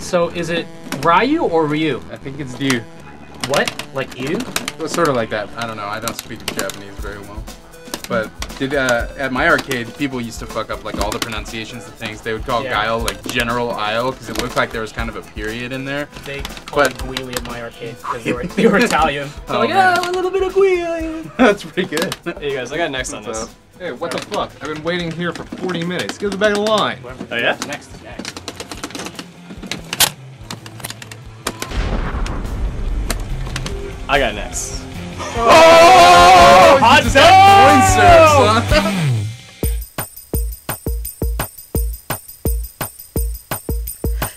So is it Ryu or Ryu? I think it's Ryu. What? Like you? Well, sort of like that. I don't know. I don't speak Japanese very well. But at my arcade, people used to fuck up like all the pronunciations of things. They would call Guile like General Isle because it looked like there was kind of a period in there. They called it Guile at my arcade because they were Italian. So like, a little bit of Guile. That's pretty good. Hey you guys, I got next on this. Hey, what the fuck? I've been waiting here for 40 minutes. Get to the back of the line. Oh yeah? Next. I got next. Oh! Hot Point serve, son.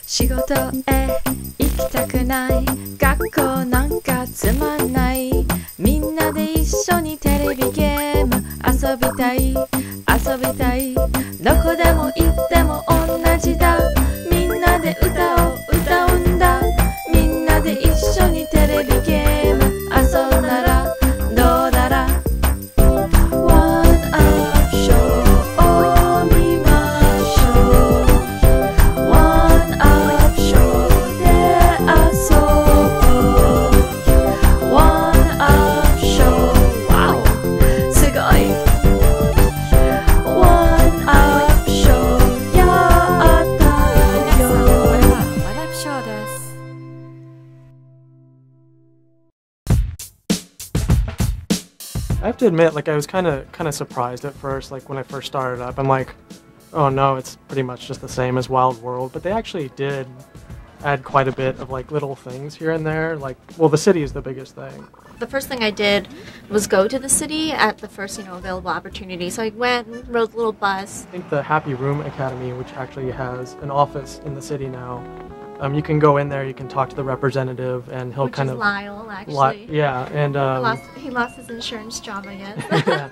仕事へ行きたくない学校なんかつまんないみんなで一緒にテレビゲーム遊びたいどこでも行っても同じだみんなで歌を歌うんだみんなで一緒にテレビゲーム遊んだらどうだら One up show を見ましょう One up show で遊ぼう One up show Wow すごい One up show やったよこれは One up show です I have to admit, like, I was kind of surprised at first, like, when I first started up. I'm like, oh no, it's pretty much just the same as Wild World, but they actually did add quite a bit of, like, little things here and there. Like, well, the city is the biggest thing. The first thing I did was go to the city at the first, available opportunity. So I went and rode a little bus. I think the Happy Room Academy, which actually has an office in the city now, you can go in there, you can talk to the representative, and he'll Which kind is of... Lyle, actually. Yeah, and... He lost his insurance job, I guess. yeah.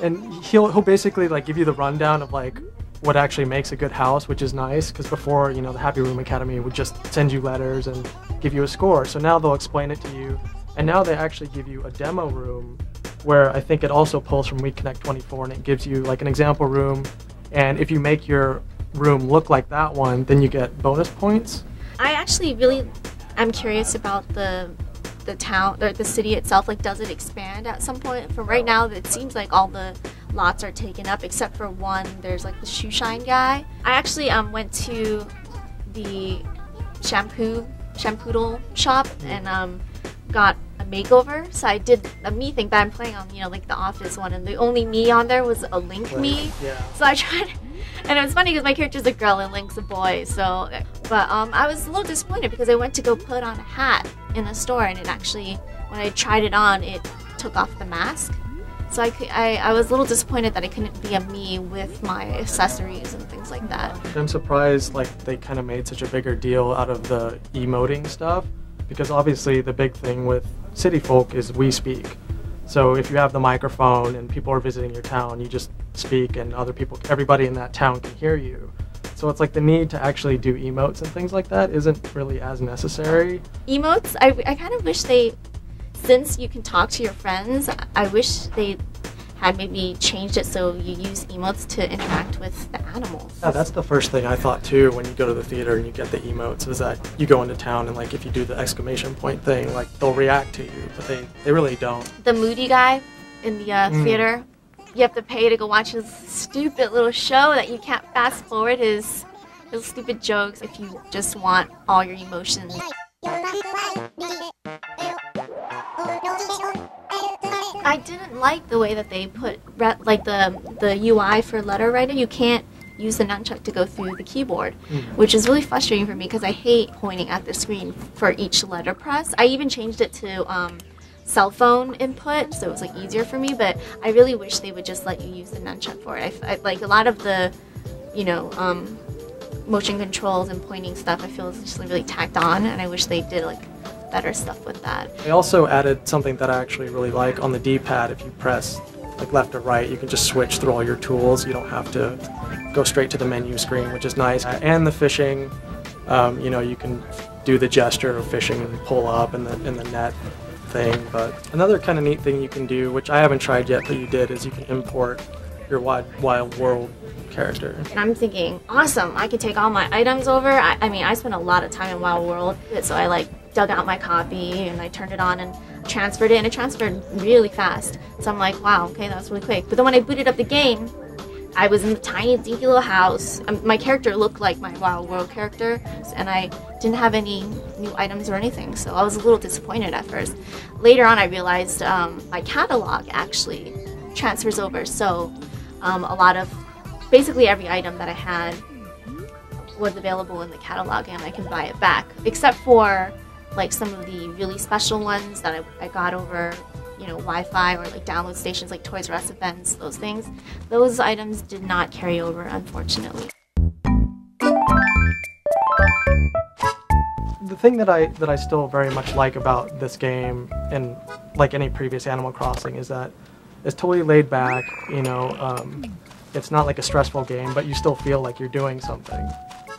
And he'll basically, like, give you the rundown of, like, what actually makes a good house, which is nice, because before, the Happy Room Academy would just send you letters and give you a score. So now they'll explain it to you, and now they actually give you a demo room, where I think it also pulls from WeConnect 24, and it gives you, like, an example room, and if you make your room look like that one, then you get bonus points. I actually really am curious about the town or the city itself. Like, does it expand at some point? From right now, it seems like all the lots are taken up except for one. There's like the shoe shine guy. I actually went to the shampoo shop and got a makeover. So I did a me thing, but I'm playing on like the Office one, and the only me on there was a Link me. Yeah. So I tried. And it was funny because my character's a girl and Link's a boy, so... But I was a little disappointed because I went to go put on a hat in the store, and it actually, when I tried it on, it took off the mask. So I was a little disappointed that I couldn't be a me with my accessories and things like that. I'm surprised, like, they kind of made such a bigger deal out of the emoting stuff, because obviously the big thing with City Folk is we speak. So if you have the microphone and people are visiting your town, you just speak and everybody in that town can hear you. So it's like the need to actually do emotes and things like that isn't really as necessary. Emotes, I kind of wish since you can talk to your friends, I wish they had maybe changed it so you use emotes to interact with the animals. Yeah, that's the first thing I thought too when you go to the theater and you get the emotes, is that you go into town and, like, if you do the exclamation point thing, like, they'll react to you, but they really don't. The moody guy in the theater, you have to pay to go watch his stupid little show that you can't fast forward his stupid jokes if you just want all your emotions. I didn't like the way that they put like the UI for letter writer. You can't use the nunchuck to go through the keyboard, which is really frustrating for me because I hate pointing at the screen for each letter press. I even changed it to cell phone input, so it was like easier for me. But I really wish they would just let you use the nunchuck for it. I like a lot of the, motion controls and pointing stuff. I feel is just really tacked on, and I wish they did like better stuff with that. They also added something that I actually really like on the D-pad. If you press like left or right, you can just switch through all your tools. You don't have to go straight to the menu screen, which is nice. And the fishing, you can do the gesture of fishing and pull up and the net thing. But another kind of neat thing you can do, which I haven't tried yet, but you did, is you can import your Wild World character. And I'm thinking, awesome, I can take all my items over. I mean, I spent a lot of time in Wild World, so I like dug out my copy and I turned it on and transferred it, and it transferred really fast. So I'm like, wow, okay, that's really quick. But then when I booted up the game, I was in the tiny, dinky little house. My character looked like my Wild World character, and I didn't have any new items or anything, so I was a little disappointed at first. Later on, I realized my catalog actually transfers over, so a lot of, basically every item that I had was available in the catalog, and I can buy it back, except for like some of the really special ones that I got over, you know, Wi-Fi or like download stations like Toys R Us events, those things. Those items did not carry over, unfortunately. The thing that I still very much like about this game, and like any previous Animal Crossing, is that it's totally laid back. You know, it's not like a stressful game, but you still feel like you're doing something.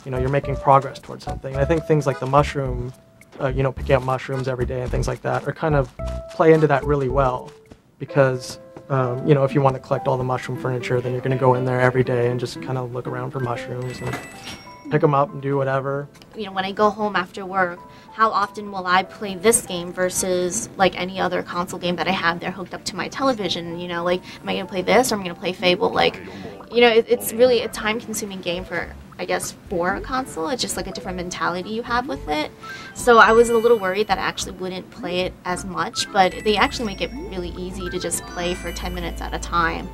You know, you're making progress towards something. And I think things like the mushroom, you know, picking up mushrooms every day and things like that, are kind of play into that really well, because you know, if you want to collect all the mushroom furniture, then you're going to go in there every day and just kind of look around for mushrooms and pick them up and do whatever. You know, when I go home after work, how often will I play this game versus like any other console game that I have there hooked up to my television? You know, like, am I going to play this or am I going to play Fable? Like, you know, it's really a time-consuming game for, I guess, for a console. It's just like a different mentality you have with it. So I was a little worried that I actually wouldn't play it as much, but they actually make it really easy to just play for 10 minutes at a time.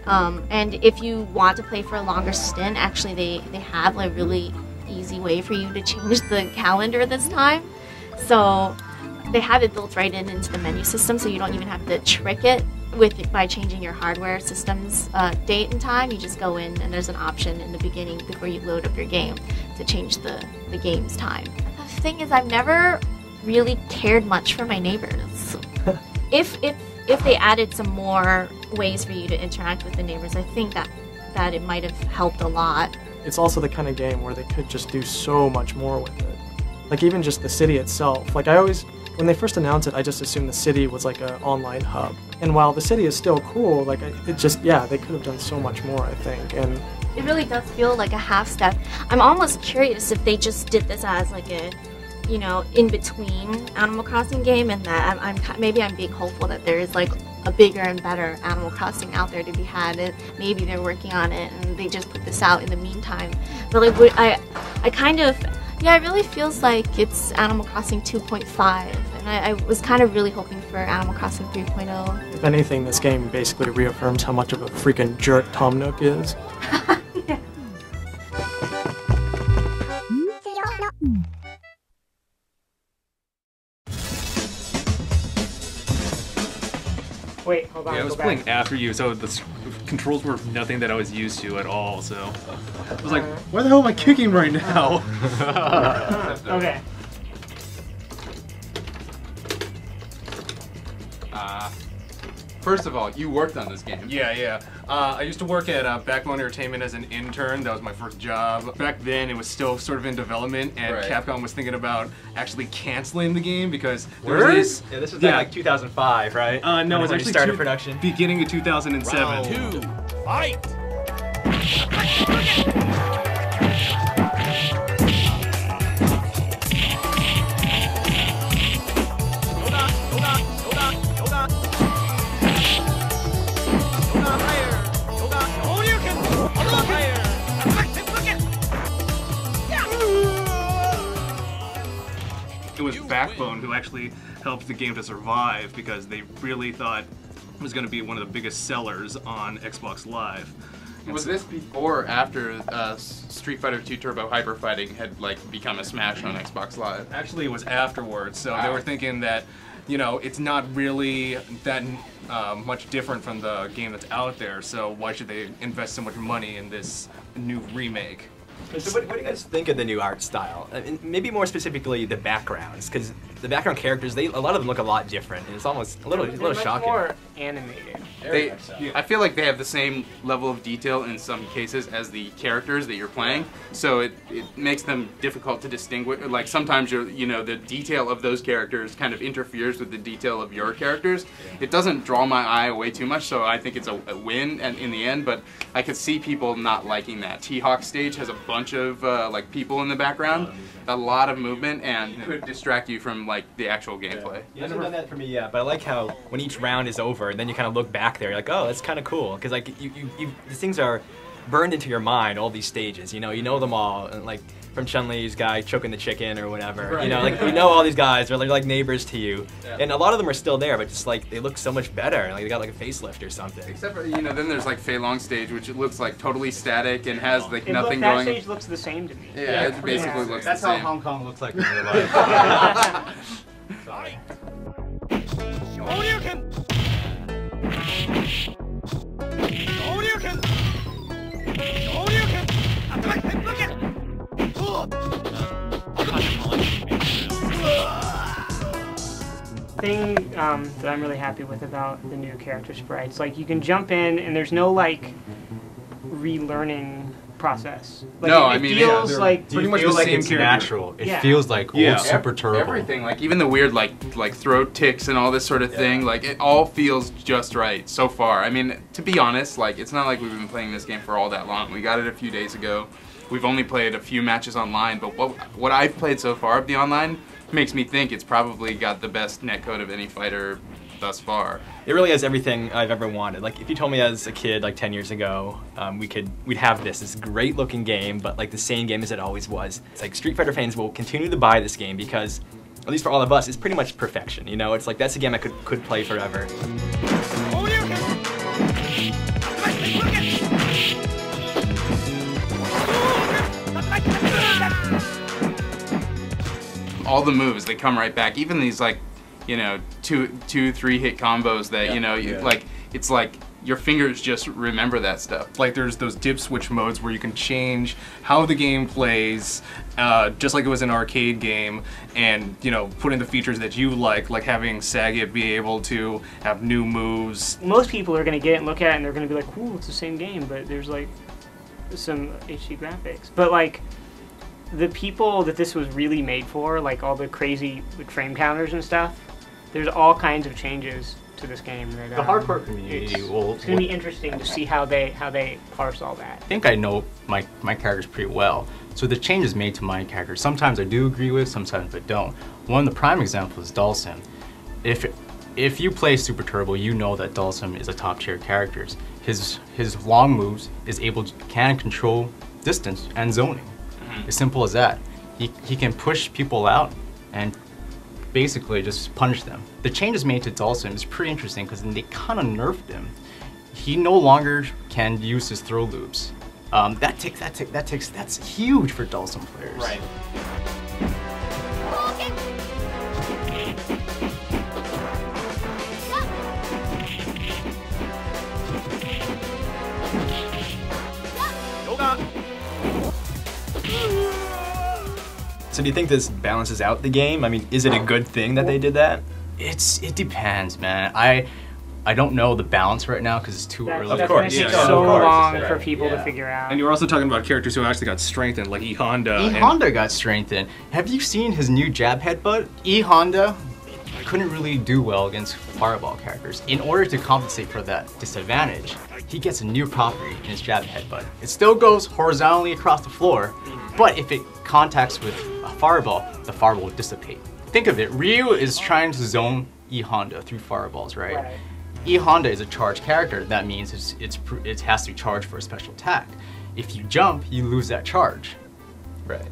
And if you want to play for a longer stint, actually they have a really easy way for you to change the calendar this time. So they have it built right into the menu system, so you don't even have to trick it by changing your hardware system's date and time. You just go in and there's an option in the beginning before you load up your game to change the game's time. The thing is, I've never really cared much for my neighbors. If they added some more ways for you to interact with the neighbors, I think that it might have helped a lot. It's also the kind of game where they could just do so much more with it. Like even just the city itself. Like when they first announced it, I just assumed the city was like an online hub. And while the city is still cool, like they could have done so much more, I think. And it really does feel like a half step. I'm almost curious if they just did this as like a, you know, in between Animal Crossing game, and that maybe I'm being hopeful that there is like a bigger and better Animal Crossing out there to be had, and maybe they're working on it and they just put this out in the meantime. But like I kind of, yeah, it really feels like it's Animal Crossing 2.5, and I was kind of really hoping for Animal Crossing 3.0. If anything, this game basically reaffirms how much of a freaking jerk Tom Nook is. Yeah. Wait, hold on. Yeah, I was playing after you, so the controls were nothing that I was used to at all. So I was like, "Where the hell am I kicking right now?" Okay. First of all, you worked on this game. Yeah. I used to work at Backbone Entertainment as an intern. That was my first job. Back then, it was still sort of in development, and Right. Capcom was thinking about actually canceling the game because there was this. Yeah, this was like 2005, right? No, it was When actually started production. beginning of 2007. It was Backbone who actually helped the game to survive because they really thought it was going to be one of the biggest sellers on Xbox Live. And Was so- this before or after Street Fighter 2 Turbo Hyper Fighting had like become a smash on Xbox Live? Actually, it was afterwards. So they Wow. were thinking that, you know, it's not really that much different from the game that's out there. So why should they invest so much money in this new remake? So what do you guys think of the new art style? And maybe more specifically the backgrounds, because the background characters, a lot of them look a lot different, and it's almost a little shocking. More animated. I feel like they have the same level of detail in some cases as the characters that you're playing, so it makes them difficult to distinguish. Like sometimes the detail of those characters kind of interferes with the detail of your characters. It doesn't draw my eye away too much, so I think it's a win in the end. But I could see people not liking that. T-Hawk stage has a bunch of like people in the background, a lot of movement, and could distract you from like the actual gameplay. You haven't done that for me yet, but I like how when each round is over, and then you kind of look back there, you're like, oh, that's kind of cool, because like these things are burned into your mind, all these stages. You know them all, and like from Chun-Li's guy choking the chicken or whatever. Right. You know all these guys are like neighbors to you, and a lot of them are still there, but just like they look so much better. Like they got like a facelift or something. Except for then there's like Fei Long stage, which it looks like totally static and has like nothing going. That stage looks the same to me. Yeah, it basically looks the same. That's how Hong Kong looks like in real life. Sorry. Thing that I'm really happy with about the new character sprites, like you can jump in and there's no like relearning process. Like, no, it feels like pretty much the same character. Natural. It feels like old Super Turbo. Everything, like even the weird like throat ticks and all this sort of thing, like it all feels just right so far. I mean, to be honest, like it's not like we've been playing this game for all that long. We got it a few days ago. We've only played a few matches online, but what I've played so far of the online makes me think it's probably got the best netcode of any fighter thus far. It really has everything I've ever wanted. Like if you told me as a kid like 10 years ago, we'd have this great looking game, but like the same game as it always was. It's like Street Fighter fans will continue to buy this game because, at least for all of us, it's pretty much perfection. It's like that's a game I could play forever. All the moves, they come right back. Even these like, 2-3 hit combos that like it's like your fingers just remember that stuff. Like there's those dip switch modes where you can change how the game plays, just like it was an arcade game, and put in the features that you like having Sagat be able to have new moves. Most people are gonna get it and look at it and they're gonna be like, "Ooh, it's the same game," but there's like some HD graphics. But like the people that this was really made for, like all the crazy frame counters and stuff, there's all kinds of changes to this game. That, the hardcore community it's going to be interesting to see how they parse all that. I think I know my characters pretty well, so the changes made to my character, sometimes I do agree with, sometimes I don't. One of the prime examples is Dhalsim. If you play Super Turbo, you know that Dhalsim is a top tier character. His long moves can control distance and zoning. As simple as that. He can push people out and basically just punish them. The changes made to Dhalsim is pretty interesting because they kind of nerfed him. He no longer can use his throw loops. That's huge for Dhalsim players. Right. So do you think this balances out the game? I mean, is it a good thing that they did that? It depends, man. I don't know the balance right now because it's too early. Of course, it's so long for people to figure out. And you were also talking about characters who actually got strengthened, like E Honda. E Honda got strengthened. Have you seen his new jab headbutt? E Honda couldn't really do well against Fireball characters. In order to compensate for that disadvantage, he gets a new property in his jab headbutt. It still goes horizontally across the floor, but if it contacts with a Fireball, the Fireball will dissipate. Think of it, Ryu is trying to zone E Honda through Fireballs, right? E Honda is a charged character. That means it has to charge for a special attack. If you jump, you lose that charge. Right.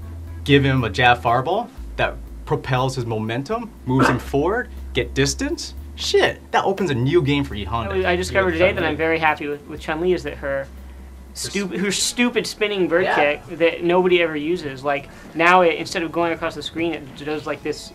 Give him a jab Fireball that propels his momentum, moves him forward, get distance. Shit, that opens a new game for E Honda. I discovered today that I'm very happy with Chun-Li is that her stupid spinning bird kick that nobody ever uses. Like now, instead of going across the screen, it does like this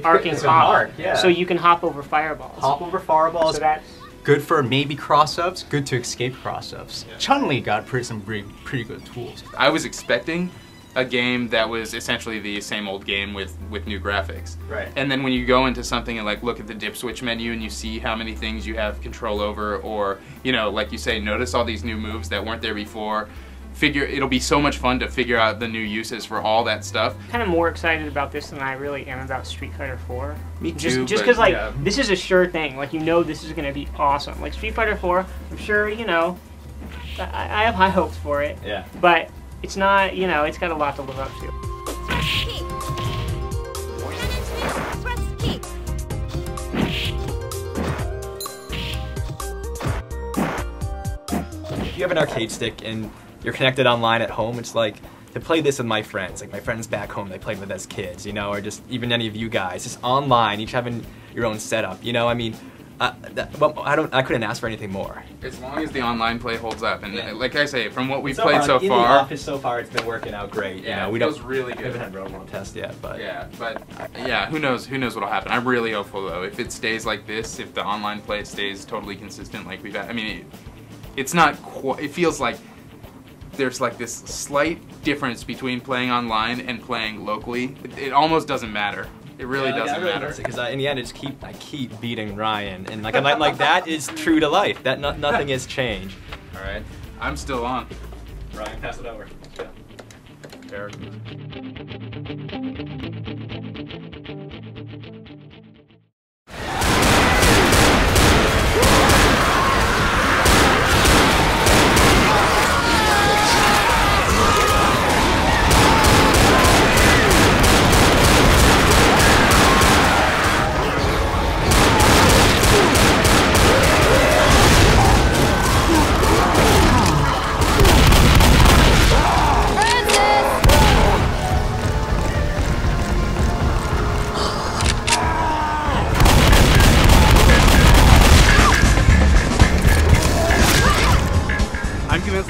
arcing hop. So you can hop over fireballs. Hop over fireballs. So that's good for maybe cross-ups, good to escape cross-ups. Chun-Li got some pretty good tools. I was expecting a game that was essentially the same old game with new graphics. Right. And then when you go into something and like look at the dip switch menu and you see how many things you have control over, or you know, like you say, notice all these new moves that weren't there before. It'll be so much fun to figure out the new uses for all that stuff. Kind of more excited about this than I really am about Street Fighter 4. Me too. Just because like this is a sure thing. Like you know this is gonna be awesome. Like Street Fighter 4, I'm sure you know. I have high hopes for it. Yeah. But it's not, you know, it's got a lot to live up to. If you have an arcade stick and you're connected online at home, it's like to play this with my friends. Like my friends back home, they played with as kids, you know, or just even any of you guys, just online, each having your own setup. You know, I mean, well, I couldn't ask for anything more. As long as the online play holds up, and like I say, from what we've So played far, so in far, the office so far, it's been working out great. Yeah, you know, we feels don't really good. We haven't had Romo test yet, but yeah, who knows what'll happen. I'm really hopeful though. If it stays like this, if the online play stays totally consistent like we've had, I mean, it's not quite. It feels like there's like this slight difference between playing online and playing locally. It almost doesn't matter. It really doesn't matter. Because in the end, I keep beating Ryan, and like that is true to life. That nothing has changed. All right, I'm still on. Ryan, pass it over. Eric.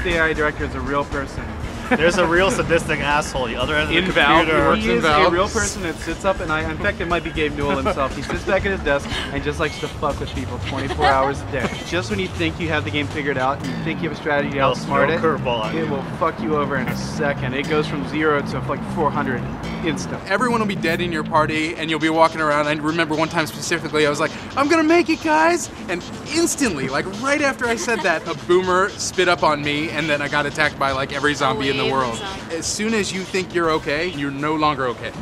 The AI director is a real person. There's a real sadistic asshole the other end of the computer. He is a real person that sits up, and in fact, it might be Gabe Newell himself. He sits back at his desk and just likes to fuck with people 24 hours a day. Just when you think you have the game figured out, and you think you have a strategy to outsmart it, it will fuck you over in a second. It goes from 0 to like 400 instant. Everyone will be dead in your party, and you'll be walking around. I remember one time specifically, I was like, I'm gonna make it, guys! And instantly, like right after I said that, a boomer spit up on me, and then I got attacked by like every zombie in the world. As soon as you think you're okay, you're no longer okay.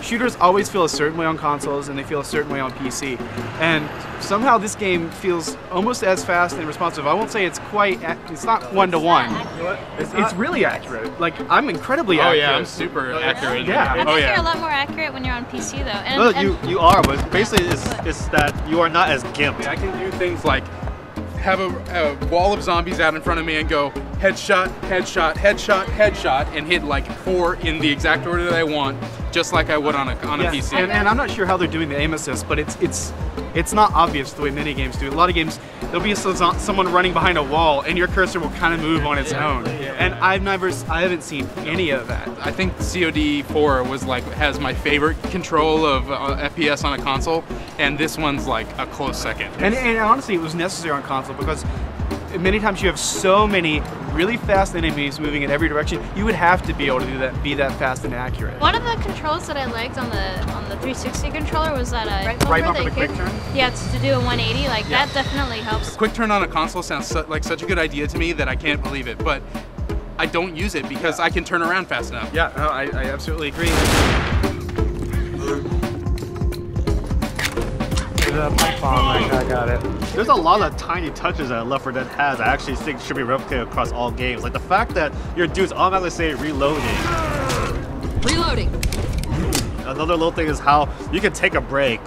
Shooters always feel a certain way on consoles and they feel a certain way on PC. And somehow this game feels almost as fast and responsive. I won't say it's not one-to-one. It's really accurate. Like, I'm incredibly accurate. Oh yeah, I'm super accurate. Yeah. I think you're a lot more accurate when you're on PC though. And, No, you are, but basically it's that you are not as gimped. I can do things like have a wall of zombies out in front of me and go headshot, headshot, headshot, headshot, and hit like 4 in the exact order that I want, just like I would on a PC. And I'm not sure how they're doing the aim assist, but it's not obvious the way many games do. A lot of games, there'll be someone running behind a wall, and your cursor will kind of move on its own. And I haven't seen any of that. I think COD 4 has my favorite control of FPS on a console, and this one's like a close second. And honestly, it was necessary on console because many times you have so many really fast enemies moving in every direction. You would have to be able to do that, be that fast and accurate. one of the controls that I liked on the 360 controller was that right bumper the quick turn. Yeah, to do a 180. Like that definitely helps. Quick turn on a console sounds like such a good idea to me that I can't believe it, but I don't use it because I can turn around fast enough. Yeah, no, I absolutely agree. I got it. There's a lot of tiny touches that Left 4 Dead has I actually think should be replicated across all games. Like the fact that your dudes automatically say reloading. Reloading. Another little thing is how you can take a break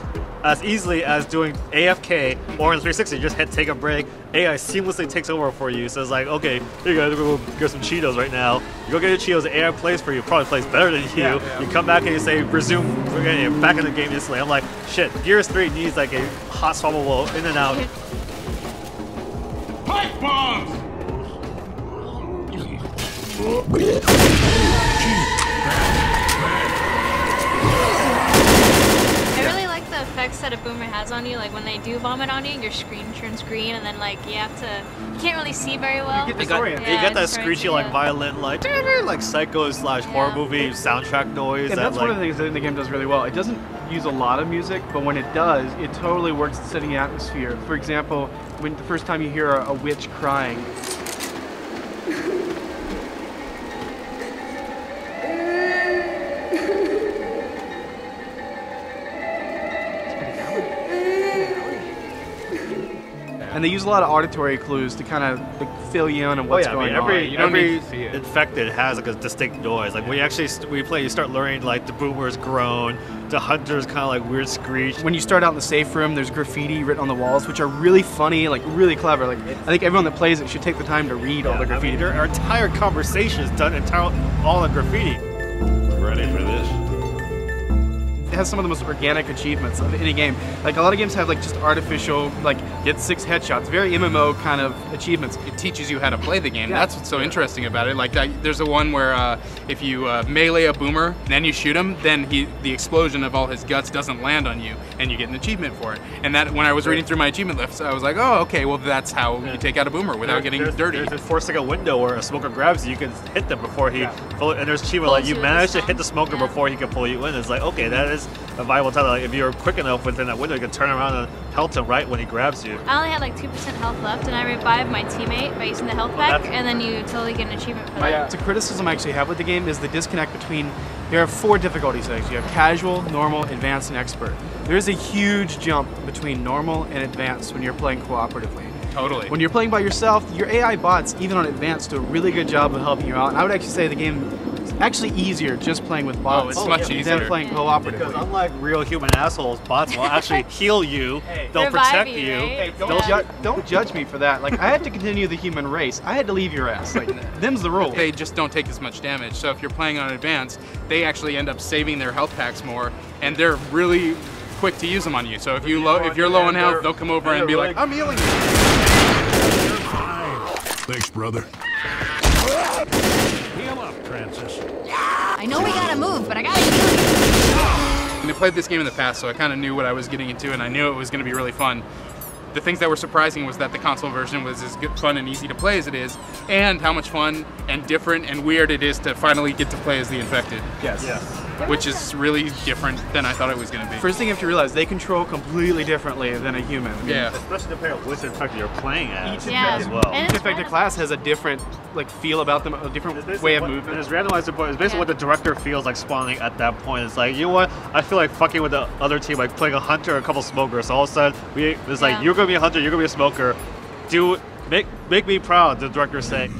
as easily as doing AFK or in 360, you just hit take a break. AI seamlessly takes over for you. So it's like, okay, here you go, go get some Cheetos right now. You go get your Cheetos, the AI plays for you, probably plays better than you. Yeah. You come back and you say resume, we're getting back in the game instantly. I'm like, shit, Gears 3 needs like a hot swappable in and out. Pipe bombs! I really like the effects that a boomer has on you, like when they do vomit on you, your screen turns green, and then like you can't really see very well. You get that screechy like violent like psycho/horror movie soundtrack noise. And that's one of the things that the game does really well. It doesn't use a lot of music, but when it does, it totally works at setting the atmosphere. For example, when the first time you hear a witch crying. And they use a lot of auditory clues to kind of like, fill you in on what's going on. Every infected has like a distinct noise. Like when you play, you start learning like the boomers groan, the hunters kind of like weird screech. When you start out in the safe room, there's graffiti written on the walls, which are really funny, like really clever. Like I think everyone that plays it should take the time to read all the graffiti. I mean, there are entire conversations done all in graffiti. Ready for this? It has some of the most organic achievements of any game. Like a lot of games have like just artificial, like get 6 headshots, very MMO kind of achievements. It teaches you how to play the game. Yeah. That's what's so interesting about it. Like there's a one where if you melee a boomer and then you shoot him, then the explosion of all his guts doesn't land on you, and you get an achievement for it. And that when I was reading through my achievement lists, I was like, oh, okay, well that's how you take out a boomer without getting dirty. There's a 4-second window where a smoker grabs you, you can hit them before he. And there's achievement like you managed to hit the smoker before he can pull you in. It's like okay, that is a viable time. Like if you're quick enough within that window, you can turn around and pelt him right when he grabs you. I only had like 2% health left, and I revived my teammate by using the health pack, and then you totally get an achievement for that. It's a criticism I actually have with the game is the disconnect between, there are 4 difficulty settings. You have casual, normal, advanced, and expert. There is a huge jump between normal and advanced when you're playing cooperatively. Totally. When you're playing by yourself, your AI bots, even on advanced, do a really good job of helping you out. And I would actually say the game is actually easier just playing with bots it's much easier than playing cooperatively. Because unlike real human assholes, bots will actually heal you. They'll protect you. Right? Hey, don't judge me for that. Like I had to continue the human race. I had to leave your ass. Like them's the rule. They just don't take as much damage. So if you're playing on advanced, they actually end up saving their health packs more, and they're really quick to use them on you. So if you're low on health, they'll come over and be like, I'm healing you. Thanks, brother. Heal up, Francis. I know we gotta move, but I gotta heal you. And I played this game in the past, so I kind of knew what I was getting into, and I knew it was going to be really fun. The things that were surprising was that the console version was as good, fun and easy to play as it is, and how much fun and different and weird it is to finally get to play as the infected. Yes. Which is really different than I thought it was going to be. First thing you have to realize, they control completely differently than a human. Yeah. Especially depending on which infected you're playing as as well. Each infected class has a different feel about them, a different way of movement. It's randomized support. It's basically what the director feels like spawning at that point. It's like, you know what? I feel like fucking with the other team, like playing a hunter or a couple smokers. So all of a sudden, it's like, you're going to be a hunter, you're going to be a smoker. Make me proud, the director's saying.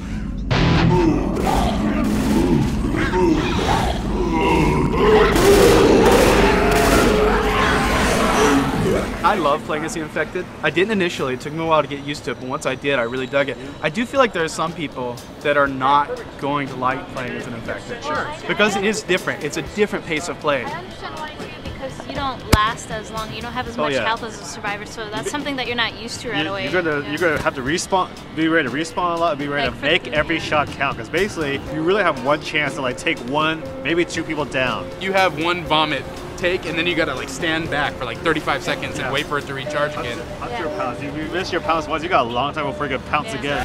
I love playing as the infected. I didn't initially. It took me a while to get used to it, but once I did, I really dug it. I do feel like there are some people that are not going to like playing as an infected. Sure. Because it is different. It's a different pace of play. I understand why too, because you don't last as long. You don't have as much health as a survivor, so that's something that you're not used to right away. You're gonna have to respawn, be ready to respawn a lot, be ready to make every shot count. Because basically, you really have one chance to take 1, maybe 2 people down. You have one vomit take, and then you gotta stand back for 35 seconds and wait for it to recharge again. Hunter pounce. If you miss your pounce once, you got a long time before you can pounce again.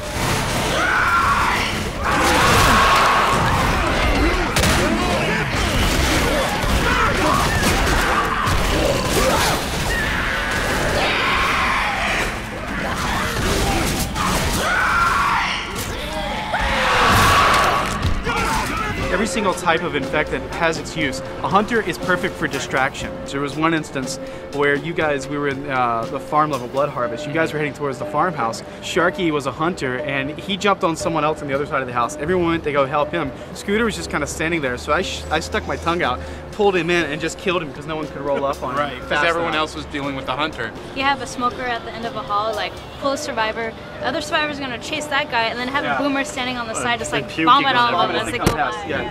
Every single type of infected has its use. A hunter is perfect for distraction. There was one instance where we were in the farm level blood harvest. You guys were heading towards the farmhouse. Sharky was a hunter, and he jumped on someone else on the other side of the house. Everyone went to go help him. Scooter was just kind of standing there, so I stuck my tongue out, pulled him in, and just killed him because no one could roll up on him. Right, because everyone else was dealing with the hunter. You have a smoker at the end of a hall, pull a survivor. The other survivor's gonna chase that guy, and then have a boomer standing on the side, just vomit all of them as they go by.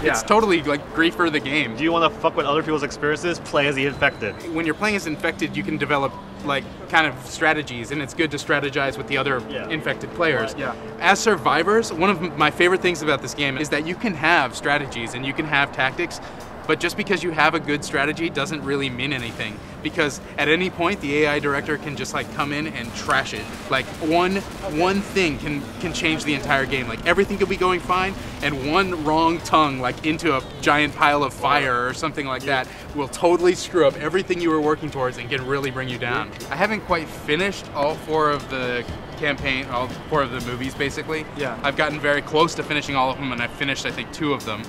It's totally like griefer the game. Do you want to fuck with other people's experiences? Play as the infected. When you're playing as infected, you can develop like kind of strategies, and it's good to strategize with the other infected players. As survivors, one of my favorite things about this game is that you can have strategies and you can have tactics, but just because you have a good strategy doesn't really mean anything, because at any point the AI director can just like come in and trash it. Like one thing can change the entire game. Like everything could be going fine, and one wrong tongue like into a giant pile of fire or something like that will totally screw up everything you were working towards and can really bring you down. I haven't quite finished all 4 of the campaign, all 4 of the movies basically. I've gotten very close to finishing all of them, and I've finished I think 2 of them.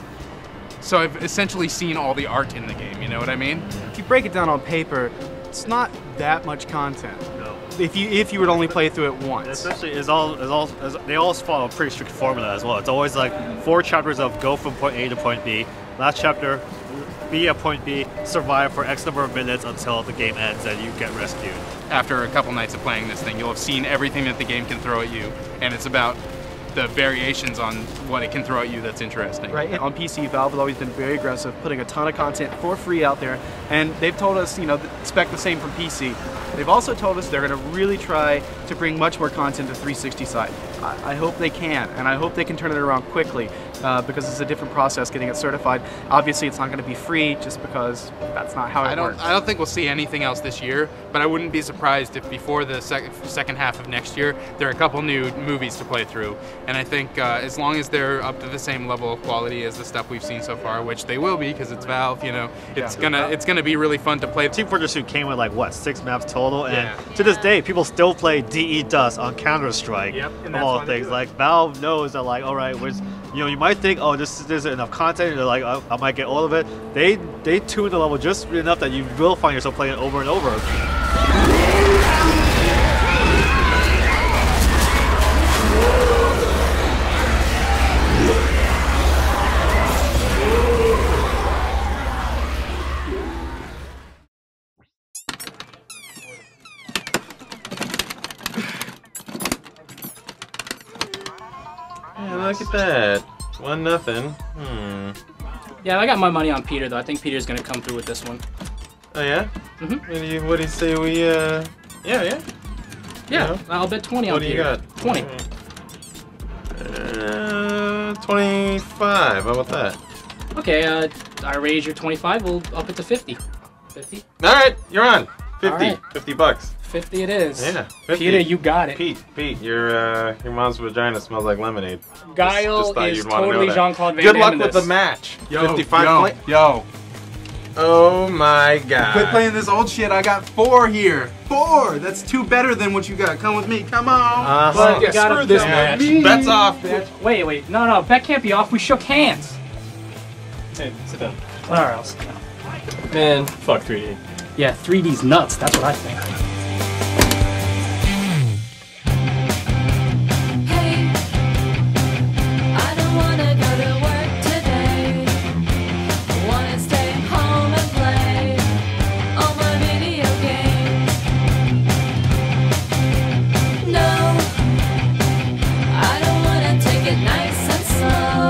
So I've essentially seen all the art in the game, you know what I mean? If you break it down on paper, it's not that much content. No. If you would only play through it once. Especially, they all follow a pretty strict formula as well. It's always like 4 chapters of go from point A to point B. Last chapter, be at point B, survive for X number of minutes until the game ends and you get rescued. After a couple nights of playing this thing, you'll have seen everything that the game can throw at you, and it's about the variations on what it can throw at you that's interesting. Right. On PC, Valve has always been very aggressive, putting a ton of content for free out there, and they've told us, you know, expect the same from PC. They've also told us they're going to really try to bring much more content to 360 side. I hope they can, and I hope they can turn it around quickly, because it's a different process getting it certified. Obviously, it's not going to be free just because that's not how it works. I don't think we'll see anything else this year, but I wouldn't be surprised if before the second half of next year, there are a couple new movies to play through. And I think as long as they're up to the same level of quality as the stuff we've seen so far, which they will be because it's Valve, you know, it's gonna be really fun to play. Team Fortress 2 came with like what, 6 maps total, and to this day, people still play DE Dust on Counter-Strike. Of all things, like Valve knows that like, all right, you might think, oh, this isn't enough content, and they're like, I might get all of it. They tune the level just enough that you will find yourself playing it over and over. Look at that. 1-0. Yeah, I got my money on Peter though. I think Peter's gonna come through with this one. Oh yeah? Mm-hmm. What do you say we yeah. Yeah, know? I'll bet 20 on Peter. What do you got? 20. 25. How about that? Okay, I raise your 25. We'll up it to 50. 50? All right, you're on. 50. All right. $50. 50 it is. Yeah. 50. Peter, you got it. Pete, your mom's vagina smells like lemonade. Guile is totally Jean-Claude Van Good Damme luck in with this. the match. Yo, 55 yo, point. yo. Oh my god. Quit playing this old shit. I got 4 here. 4. That's 2 better than what you got. Come with me. Come on. Well, you got screw this that. match. Bet's off. Wait. No. Bet can't be off. We shook hands. Hey, sit down. All right, I'll sit down. Man, fuck 3D. Yeah, 3D's nuts. That's what I think. Nice and slow.